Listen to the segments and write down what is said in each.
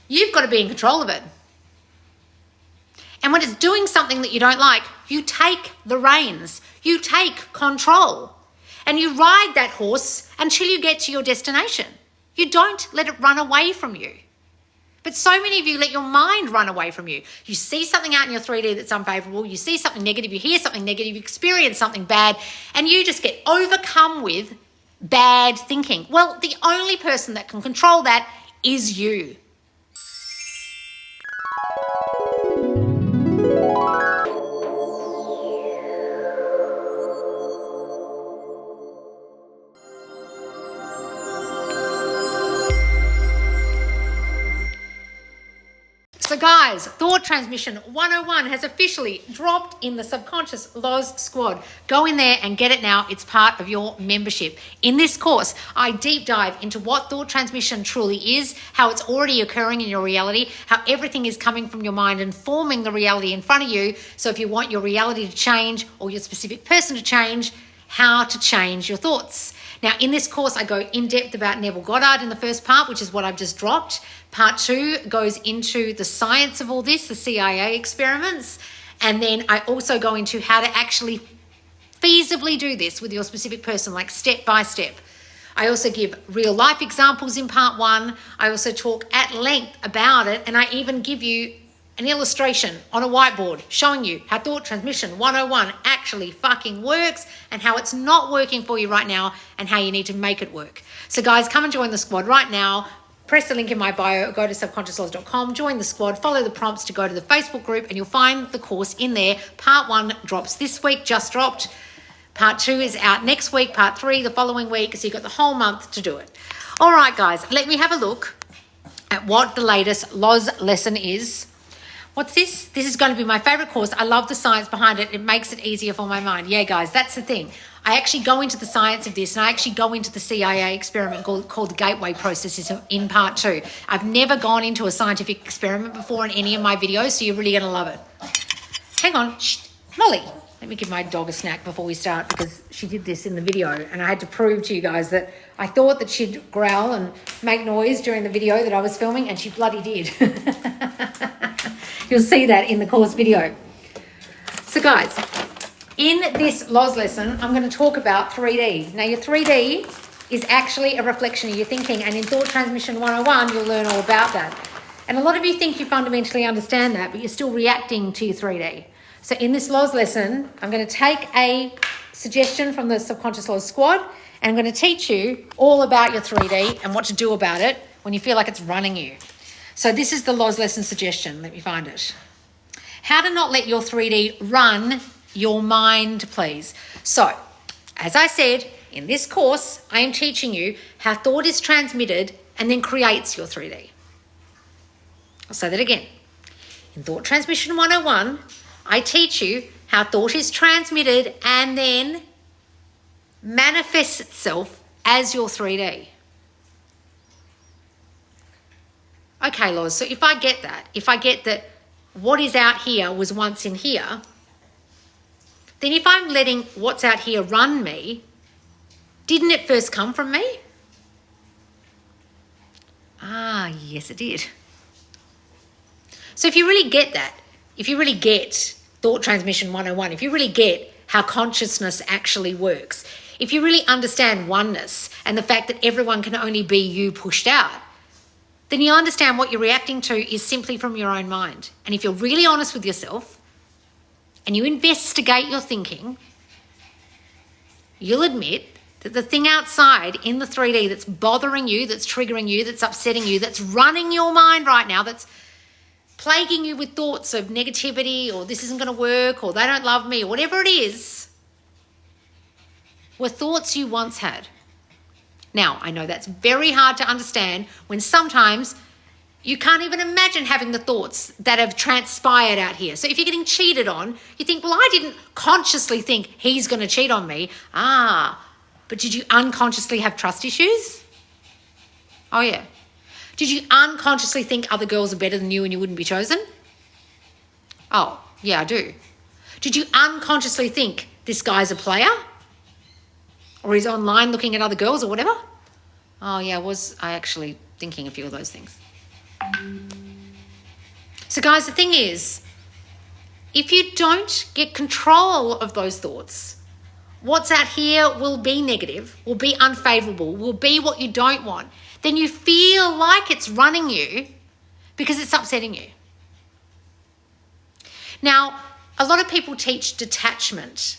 You've got to be in control of it. And when it's doing something that you don't like, you take the reins, you take control, and you ride that horse until you get to your destination. You don't let it run away from you. But so many of you let your mind run away from you. You see something out in your 3D that's unfavorable, you see something negative, you hear something negative, you experience something bad, and you just get overcome with bad thinking. Well, the only person that can control that is you. So guys, Thought Transmission 101 has officially dropped in the Subconscious Loz Squad. Go in there and get it now. It's part of your membership. In this course, I deep dive into what thought transmission truly is, how it's already occurring in your reality, how everything is coming from your mind and forming the reality in front of you. So if you want your reality to change or your specific person to change, how to change your thoughts. Now, in this course, I go in depth about Neville Goddard in the first part, which is what I've just dropped. Part 2 goes into the science of all this, the CIA experiments. And then I also go into how to actually feasibly do this with your specific person, like step by step. I also give real life examples in part 1. I also talk at length about it. And I even give you an illustration on a whiteboard showing you how Thought Transmission 101 actually fucking works and how it's not working for you right now and how you need to make it work. So guys, come and join the squad right now. Press the link in my bio, go to subconsciousloz.com, join the squad, follow the prompts to go to the Facebook group, and you'll find the course in there. Part 1 drops this week, just dropped. Part 2 is out next week, part 3 the following week, so you've got the whole month to do it. All right, guys, let me have a look at what the latest Loz lesson is. What's this? This is going to be my favorite course. I love the science behind it. It makes it easier for my mind. Yeah, guys, that's the thing. I actually go into the science of this, and I actually go into the CIA experiment called the gateway process in part 2. I've never gone into a scientific experiment before in any of my videos, so you're really going to love it. Hang on. Shh. Molly, let me give my dog a snack before we start, because she did this in the video, and I had to prove to you guys that I thought that she'd growl and make noise during the video that I was filming, and she bloody did. You'll see that in the course video. So guys, in this Loz lesson, I'm going to talk about 3D. Now your 3D is actually a reflection of your thinking, and in Thought Transmission 101, you'll learn all about that. And a lot of you think you fundamentally understand that, but you're still reacting to your 3D. So in this Loz lesson, I'm going to take a suggestion from the Subconscious Loz Squad, and I'm going to teach you all about your 3D and what to do about it when you feel like it's running you. So this is the Loz lesson suggestion. Let me find it. How to not let your 3D run your mind, please. So, as I said, in this course, I am teaching you how thought is transmitted and then creates your 3D. I'll say that again. In Thought Transmission 101, I teach you how thought is transmitted and then manifests itself as your 3D. Okay, Loz, so if I get that what is out here was once in here, then if I'm letting what's out here run me, didn't it first come from me? Ah, yes, it did. So if you really get that, if you really get Thought Transmission 101, if you really get how consciousness actually works, if you really understand oneness and the fact that everyone can only be you pushed out, then you understand what you're reacting to is simply from your own mind. And if you're really honest with yourself and you investigate your thinking, you'll admit that the thing outside in the 3D that's bothering you, that's triggering you, that's upsetting you, that's running your mind right now, that's plaguing you with thoughts of negativity or this isn't going to work or they don't love me or whatever it is, were thoughts you once had. Now, I know that's very hard to understand when sometimes you can't even imagine having the thoughts that have transpired out here. So if you're getting cheated on, you think, well, I didn't consciously think he's going to cheat on me. But did you unconsciously have trust issues? Oh, yeah. Did you unconsciously think other girls are better than you and you wouldn't be chosen? Oh, yeah, I do. Did you unconsciously think this guy's a player? Or he's online looking at other girls or whatever? Oh, yeah, was I actually thinking a few of those things? So guys, the thing is, if you don't get control of those thoughts, what's out here will be negative, will be unfavorable, will be what you don't want. Then you feel like it's running you because it's upsetting you. Now, a lot of people teach detachment,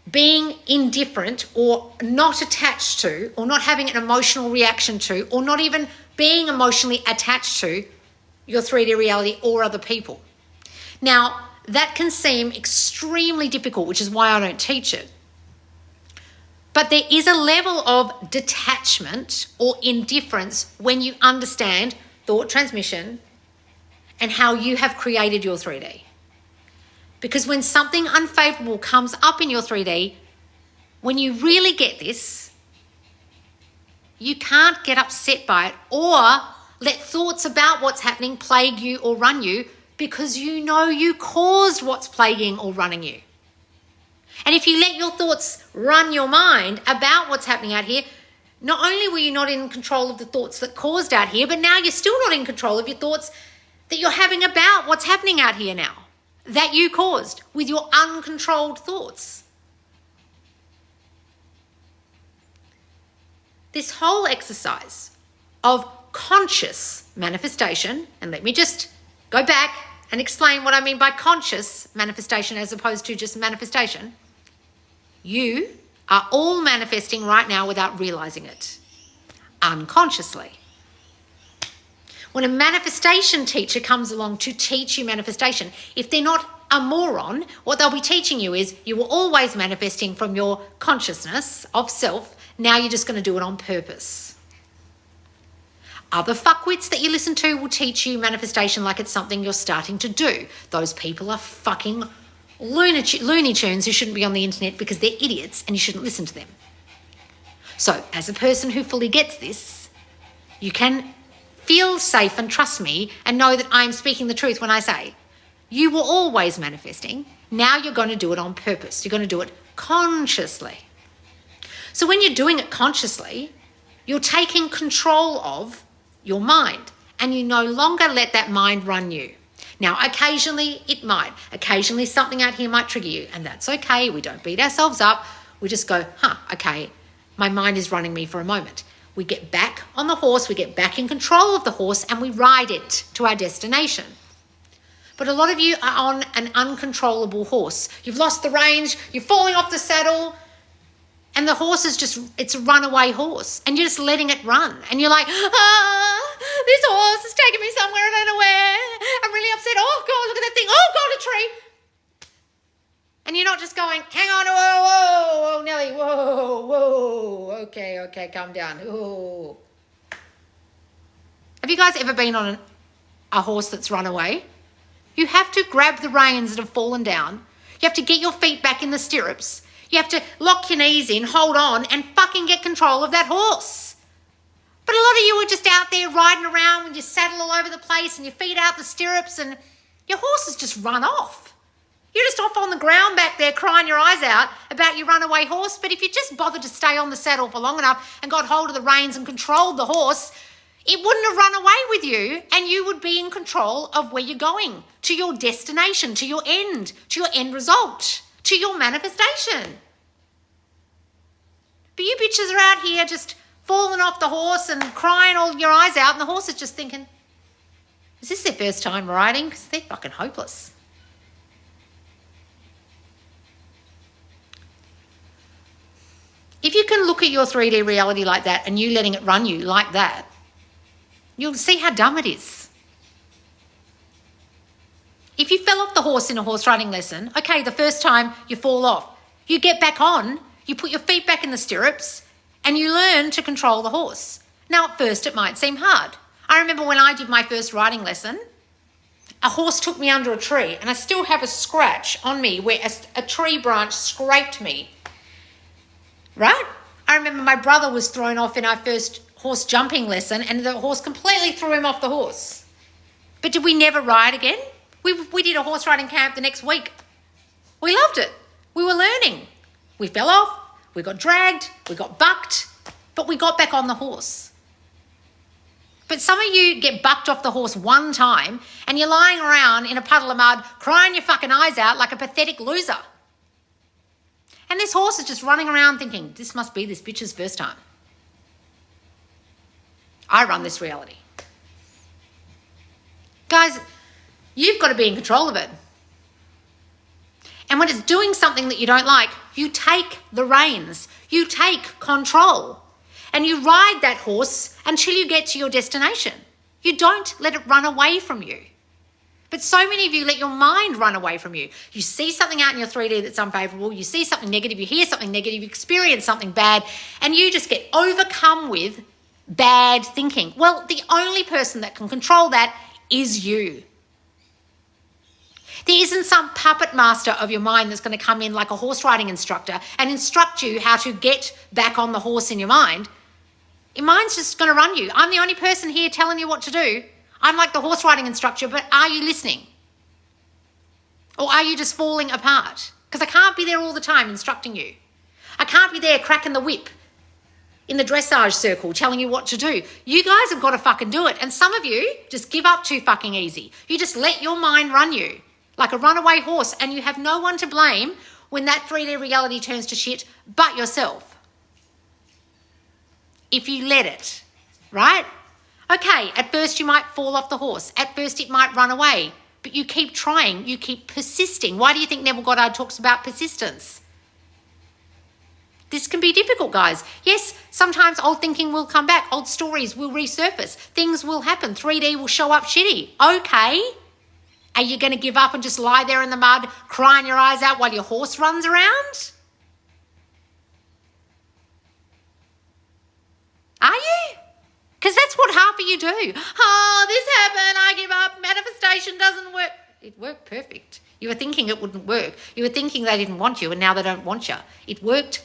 being indifferent or not attached to, or not having an emotional reaction to, or not even being emotionally attached to your 3D reality or other people. Now, that can seem extremely difficult, which is why I don't teach it. But there is a level of detachment or indifference when you understand thought transmission and how you have created your 3D. Because when something unfavorable comes up in your 3D, when you really get this, you can't get upset by it or let thoughts about what's happening plague you or run you, because you know you caused what's plaguing or running you. And if you let your thoughts run your mind about what's happening out here, not only were you not in control of the thoughts that caused out here, but now you're still not in control of your thoughts that you're having about what's happening out here now, that you caused with your uncontrolled thoughts. This whole exercise of conscious manifestation, and let me just go back and explain what I mean by conscious manifestation as opposed to just manifestation. You are all manifesting right now without realizing it, unconsciously. When a manifestation teacher comes along to teach you manifestation, if they're not a moron, what they'll be teaching you is you were always manifesting from your consciousness of self. Now you're just going to do it on purpose. Other fuckwits that you listen to will teach you manifestation like it's something you're starting to do. Those people are fucking Looney Tunes who shouldn't be on the internet because they're idiots and you shouldn't listen to them. So as a person who fully gets this, you can feel safe and trust me and know that I'm speaking the truth when I say you were always manifesting. Now you're going to do it on purpose. You're going to do it consciously. So when you're doing it consciously, you're taking control of your mind and you no longer let that mind run you. Now, occasionally it might. Occasionally something out here might trigger you, and that's okay. We don't beat ourselves up. We just go, okay, my mind is running me for a moment. We get back on the horse, we get back in control of the horse, and we ride it to our destination. But a lot of you are on an uncontrollable horse. You've lost the reins, you're falling off the saddle, and the horse is it's a runaway horse, and you're just letting it run. And you're like, this horse is taking me somewhere I don't know where. I'm really upset. Oh, God, look at that thing. Oh, God, a tree. And you're not just going, hang on, whoa, Nelly, whoa, okay, calm down. Whoa. Have you guys ever been on a horse that's run away? You have to grab the reins that have fallen down. You have to get your feet back in the stirrups. You have to lock your knees in, hold on, and fucking get control of that horse. But a lot of you are just out there riding around with your saddle all over the place and your feet out the stirrups, and your horse has just run off. You're just off on the ground back there crying your eyes out about your runaway horse. But if you just bothered to stay on the saddle for long enough and got hold of the reins and controlled the horse, it wouldn't have run away with you, and you would be in control of where you're going, to your destination, to your end result, to your manifestation. But you bitches are out here just falling off the horse and crying all your eyes out, and the horse is just thinking, is this their first time riding? Because they're fucking hopeless. If you can look at your 3D reality like that and you letting it run you like that, you'll see how dumb it is. If you fell off the horse in a horse riding lesson, okay, the first time you fall off, you get back on, you put your feet back in the stirrups, and you learn to control the horse. Now, at first, it might seem hard. I remember when I did my first riding lesson, a horse took me under a tree, and I still have a scratch on me where a tree branch scraped me. Right? I remember my brother was thrown off in our first horse jumping lesson, and the horse completely threw him off the horse. But did we never ride again? We did a horse riding camp the next week. We loved it. We were learning. We fell off, we got dragged, we got bucked, but we got back on the horse. But some of you get bucked off the horse one time and you're lying around in a puddle of mud crying your fucking eyes out like a pathetic loser. And this horse is just running around thinking, this must be this bitch's first time. I run this reality. Guys, you've got to be in control of it. And when it's doing something that you don't like, you take the reins. You take control. And you ride that horse until you get to your destination. You don't let it run away from you. But so many of you let your mind run away from you. You see something out in your 3D that's unfavorable. You see something negative. You hear something negative. You experience something bad. And you just get overcome with bad thinking. Well, the only person that can control that is you. There isn't some puppet master of your mind that's going to come in like a horse riding instructor and instruct you how to get back on the horse in your mind. Your mind's just going to run you. I'm the only person here telling you what to do. I'm like the horse riding instructor, but are you listening? Or are you just falling apart? Because I can't be there all the time instructing you. I can't be there cracking the whip in the dressage circle telling you what to do. You guys have got to fucking do it. And some of you just give up too fucking easy. You just let your mind run you like a runaway horse, and you have no one to blame when that 3D reality turns to shit but yourself. If you let it, right? Okay, at first you might fall off the horse. At first it might run away, but you keep trying, you keep persisting. Why do you think Neville Goddard talks about persistence? This can be difficult, guys. Yes, sometimes old thinking will come back. Old stories will resurface. Things will happen. 3D will show up shitty. Okay. Are you going to give up and just lie there in the mud, crying your eyes out while your horse runs around? Are you? Because that's what half of you do. Oh, this happened, I give up, manifestation doesn't work. It worked perfect. You were thinking it wouldn't work. You were thinking they didn't want you and now they don't want you. It worked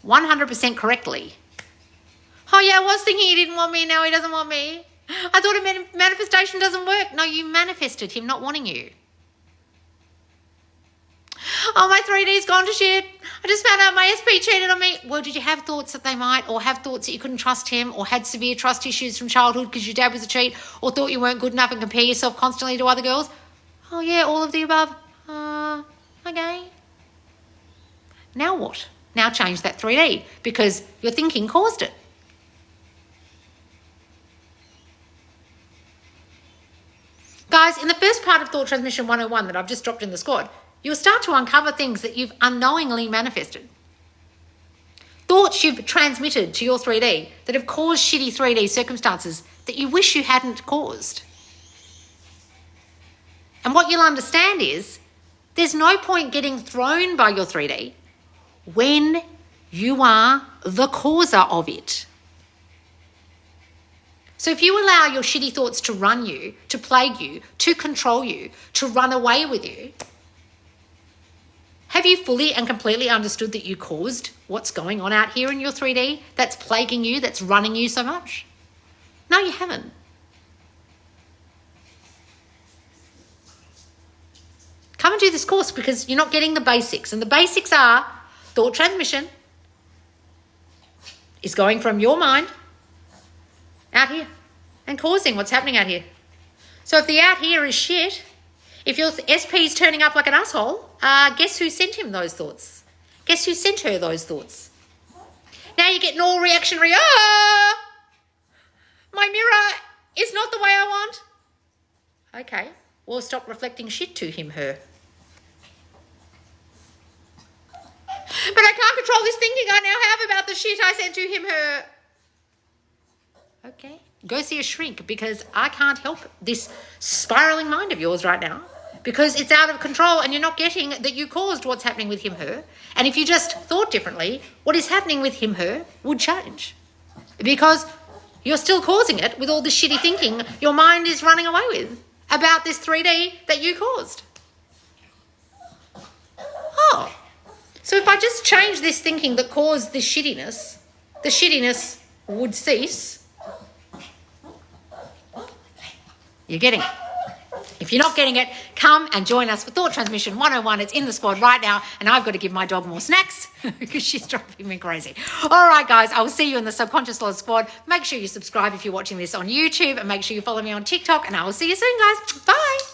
100% correctly. Oh yeah, I was thinking he didn't want me, now he doesn't want me. I thought manifestation doesn't work. No, you manifested him not wanting you. Oh, my 3D's gone to shit. I just found out my SP cheated on me. Well, did you have thoughts that they might, or have thoughts that you couldn't trust him, or had severe trust issues from childhood because your dad was a cheat, or thought you weren't good enough and compare yourself constantly to other girls? Oh yeah, all of the above. Okay. Now what? Now change that 3D because your thinking caused it. Guys, in the first part of Thought Transmission 101 that I've just dropped in the squad, you'll start to uncover things that you've unknowingly manifested. Thoughts you've transmitted to your 3D that have caused shitty 3D circumstances that you wish you hadn't caused. And what you'll understand is there's no point getting thrown by your 3D when you are the causer of it. So if you allow your shitty thoughts to run you, to plague you, to control you, to run away with you, have you fully and completely understood that you caused what's going on out here in your 3D that's plaguing you, that's running you so much? No, you haven't. Come and do this course because you're not getting the basics. And the basics are thought transmission is going from your mind out here and causing what's happening out here. So if the out here is shit, if your SP is turning up like an asshole, guess who sent him those thoughts? Guess who sent her those thoughts? Now you're getting all reactionary. My mirror is not the way I want. Okay, well, stop reflecting shit to him, her. But I can't control this thinking I now have about the shit I sent to him, her. Okay, go see a shrink because I can't help this spiraling mind of yours right now because it's out of control and you're not getting that you caused what's happening with him, her. And if you just thought differently, what is happening with him, her would change because you're still causing it with all the shitty thinking your mind is running away with about this 3D that you caused. Oh, so if I just change this thinking that caused this shittiness, the shittiness would cease. You're getting it. If you're not getting it, come and join us for Thought Transmission 101. It's in the squad right now, and I've got to give my dog more snacks because she's driving me crazy. All right, guys, I will see you in the Subconscious Loz squad. Make sure you subscribe if you're watching this on YouTube, and make sure you follow me on TikTok, and I will see you soon, guys. Bye.